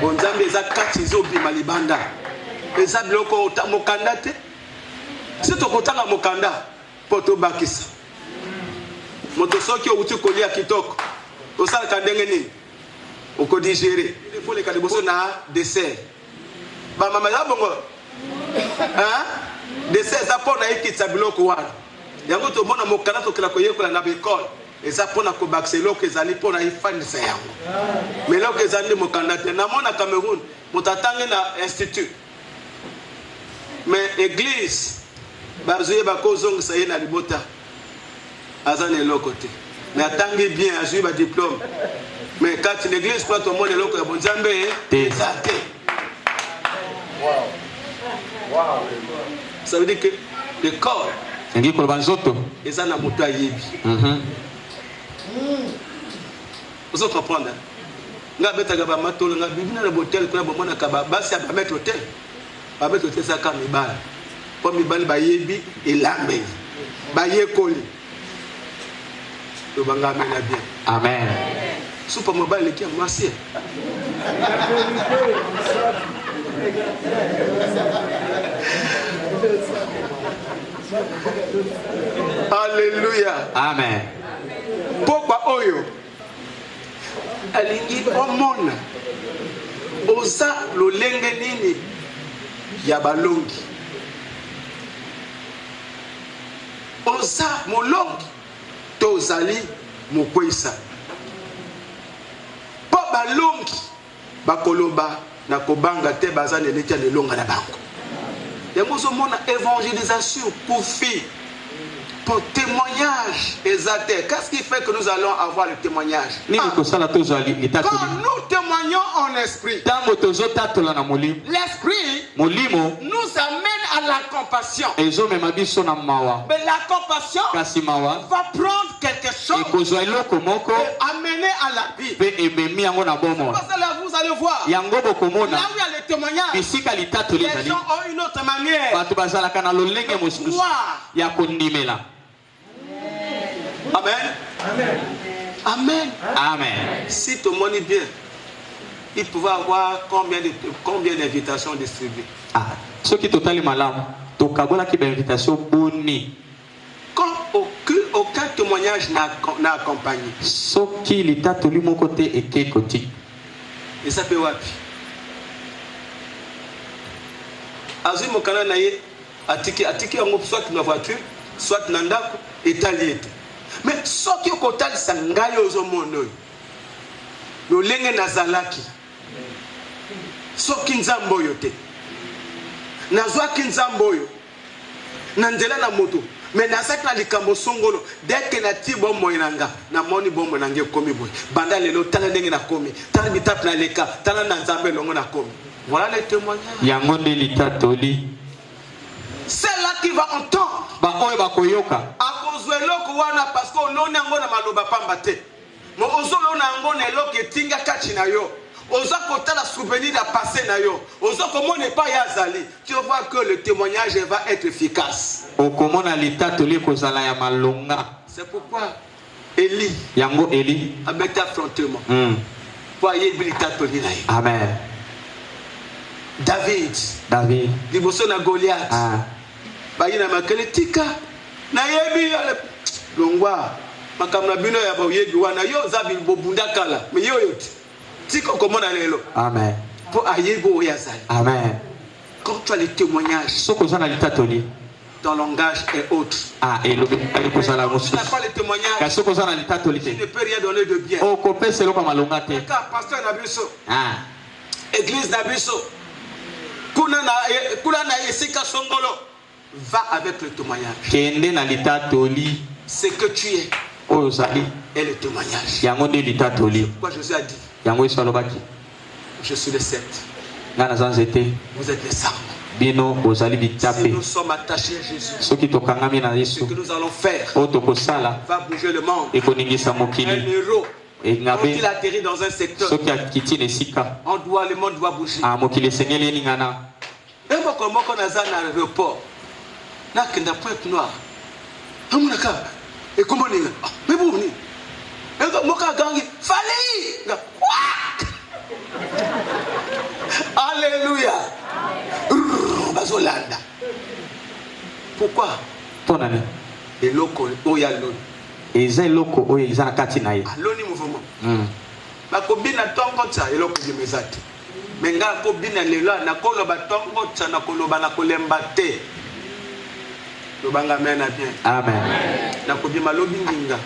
Bonzambe eza kati zobima libanda. Eza biloko mokanda te. Si tokotanga mokanda poto bakisa. Moto soki outi kolia kitoko. Osala kandenge nini? Oko digérer. Il faut les kaliboso na dessert. Ba mama za bongo. Dessert za pona ikitsa biloko wana. Yango to mona mokanda to kila koyekola na bikol. Et ça pour que bakse loko ezali pour na ifandisa yango. Mais loko ezali mokanda te na mona Cameroun, motatanga na institut. Mais église bazoye bakozonga saye na libota. Azane loko te. Mais atangi bien ajoui ba diplôme. Mais quand l'église croit au monde loko ya bonzambe ezate. Wow. Ça veut dire que le corps eza na moto ayebi. Vous comprenez? Nga betaka ba matolo nga bibina na hotel ko na bomona ka ba basi ba mettre hotel. Babe to tesa ka mibali. Po mibali ba yebi elambe. Ba yekoli. To banga amena bien. Amen. Supa mobile qui a massé. Alléluia. Amen. Pourquoi oyo? Alingi omona. Oza lolenge nini ya balongi. Oza molongi tozali mokwesa. Po balongi bakoloba na kobanga te bazane leta de longa na bango. Yango zo mona évangélisation pour filles. Pour témoignage exact. Qu'est-ce qui fait que nous allons avoir le témoignage? Quand nous témoignons en esprit, l'esprit nous amène à la compassion. Mais la compassion va prendre quelque chose et amener à la vie. Parce que là, vous allez voir, là où il y a le témoignage, les gens ont une autre manière de voir. Amen. Amen. Amen. Amen. Si tout le monde est bien, il pouvait avoir combien d'invitations distribuées? Ah, ce qui est totalement malade, tu as une invitation bonne. Quand aucun témoignage n'a accompagné. Ce qui est à mon côté et qui côté. Et ça peut être. Azui mokana naye atiki en soit na voiture, soit na ndako étalé. Mais ce qui est côté de Sangayo au monde, le lenge nazalaki, ce qui nzamboyote, nazwa kinzamboyo, nandela na moto, mais nazak na likambo songolo, dès que na ti bon moyenanga, na moni bon monange komi boy, banda lelo tala ndenge na komi, tala bitap na leka, tala na nzambe longo na komi. Voilà les témoignages. Yangonde litatoli. C'est là qui va entendre. Bakoye bakoyoka. Parce que l'on a un maloba pambate. Mais on a un eloko etinga kati na yo. Oza kota la souvenir da passé na yo. Oza comment n'est pas yazali. Tu vois que le témoignage va être efficace. Okomona litatoli kozala ya malonga. C'est pourquoi Élie yango Élie avec affrontement. Pour yebi litatoli na ye. Amen. David liboso na Goliath. Bayina makeletika na yebi longwa makamna bino ya ba yebi wana yo zabi bobunda kala me yo yote tiko komona lelo. Amen. Pour ayebo yazali. Amen. Quand tu as les témoignages, soko zana litatoli ton langage est autre. Et le kozala mosu. Tu n'as pas les témoignages. Ka soko zana litatoli te. Tu ne peux rien donner de bien. O kopesa loko malonga te. Car pasteur na biso. Église na biso. Kuna na esika songolo. Va avec le témoignage. Kende na litatoli. Ce que tu es. Ozali. Et le témoignage. Yangonde litatoli. Quoi Jésus a dit. Yango isalobaki. Je suis le 7. Ngana zanzete. Vous êtes les sarmes. Bino ozali bitape. Si nous sommes attachés à Jésus. Ce qui tokangami na Yesu. Ce que nous allons faire. Otokosala. Va bouger le monde. Ekoningisa mokili. Un héros. Quand il atterrit dans un secteur. Ce qui a quitté les sika. Le monde doit bouger. Mokili sengeli ningana. Et moi comme on a dans l'aéroport. Na kenda point noir. Amunaka. Et comment ninga? Mais bon ni. Et moka gangi fali. Alléluia. Bazolanda. Pourquoi? Tonane. Et loko oyalon. Eza loko oyo eza na kati na ye. Aloni mouvement. Bakobina tongo tsa eloko dimezati. Menga ko bina lelo na koloba tongo tsa na koloba na kolemba te. Lobanga mena bien. Amen. Na ko bima lobi nginga.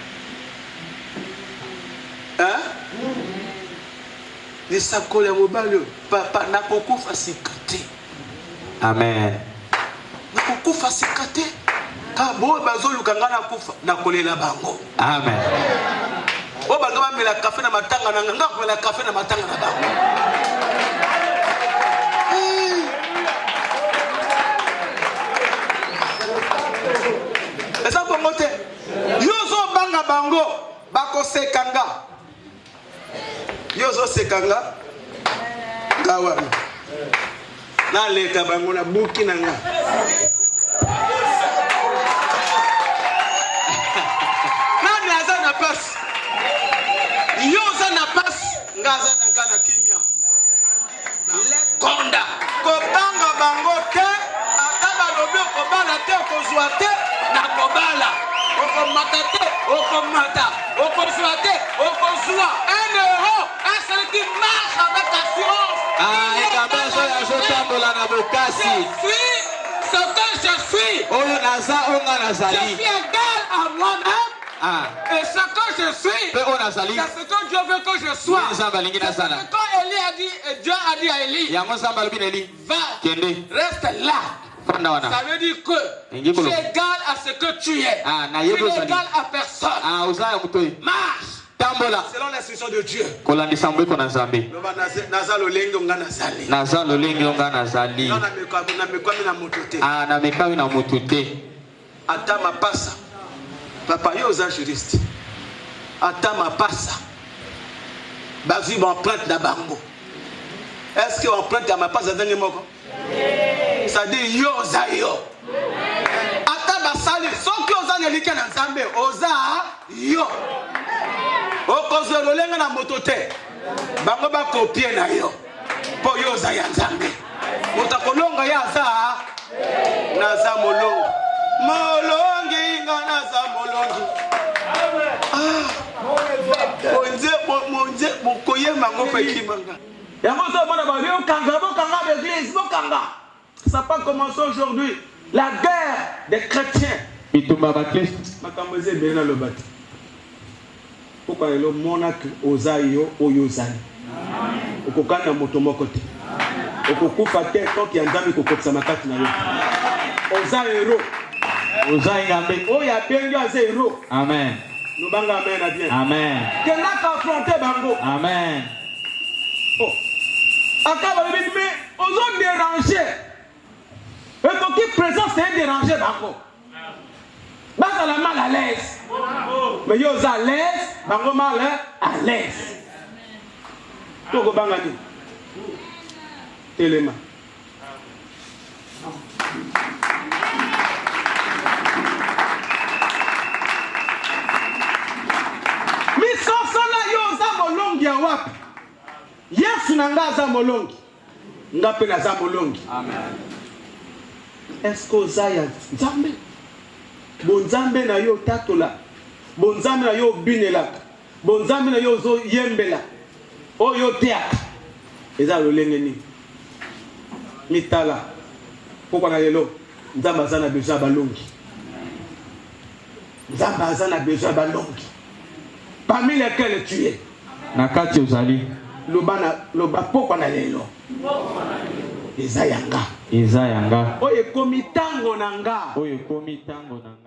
Hein? Ni sakole mobalo papa na kokufa sikate. Amen. Na kokufa sikate. Ka bo bazoluka ngana kufa na kolela bango. Amen. O banga ba mela kafe na matanga na nganga ko mela kafe na matanga na bango. Esa bongo te. Yozo banga bango bako sekanga. Yozo sekanga. Kawa. Na leka bango na buki na nga. Nani aza na passe? Yo za na passe, ngaza na kana kimia. Konda. Kobanga bango te, ataba lobi okobala te okozwa te na kobala. Okomata te, okomata. Okozwa te, okozwa. 1 euro, un seul qui marche avec assurance. Ah, et quand même, je tambola na bokasi. Je suis ce que je suis. Oyo naza onga Je nazali. suis égal à moi-même. Ah. Et ce que je suis, Pe o nazali. c'est ce que Dieu veut que je sois. Nzamba lingi C'est ce nazala. que quand Élie a dit, et Dieu a dit à Élie, Yango nzamba lobi neli. va, Kende. reste là. Fanda wana. Ça veut dire que tu es égal à ce que tu es. Ah, na Tu yebo es zali. égal à personne. Ah, oza ya mutoi. Marche Tambola. selon l'instruction de Dieu. Kolandisa mbeko na Nzambe. Loba naza lolenge nga nazali. Naza lolenge onga nazali. Na mekwami na moto te. Ah, na mekawi na mutu te. Ata mapasa. Papa yo oza juriste. Ata mapasa. Bazwi ba empreinte na bango. Est-ce que empreinte ya mapasa ndenge moko? Ça dit yo oza yo. Ata basali soki oza nelike na Nzambe oza yo. Okozwe lolenge na moto te. Bango ba kopie na yo. Po yo oza ya Nzambe. Moto kolonga ya aza naza molongo. Molongi nga naza molongi. Monze mokoyema ngo pe kimanga. Yango so mona ba yo kanga l'église bokanga. Ça pas commencé aujourd'hui. La guerre des chrétiens. Bitumba ba Christ. Makambo ze bena lo bati. Pourquoi le monarque ozayo oyozali. Okokana moto moko te. Okokufa te tant qu'il y a Nzambe kokotsa makati na yo. Oza héros. Oza ngambe. Oya bengi aza héros. Amen. Nous banga amen à bien. Amen. Kena ka affronter bango. Amen. Oh. Akaba le mais ozo déranger. Et donc qui présence c'est déranger bango. Basa la mal à l'aise. Mais yo à l'aise, bango mal à l'aise. Toko banga ni. Telema. Wapi Yesu nanga za molongi ngape na za molongi. Amen. Est-ce que ozaya Nzambe bonzambe na yo tatola bonzambe na yo binela bonzambe na yo zo yembela oyo théâtre eza lolenge ni mitala pourquoi na lelo Nzambe azana besoin balongi. Nzambe azana besoin balongi parmi lesquels tu es Nakati ozali. Loba poko na lelo. Eza yanga. Eza yanga. Oye komi tango nanga. Oye komi tango nanga.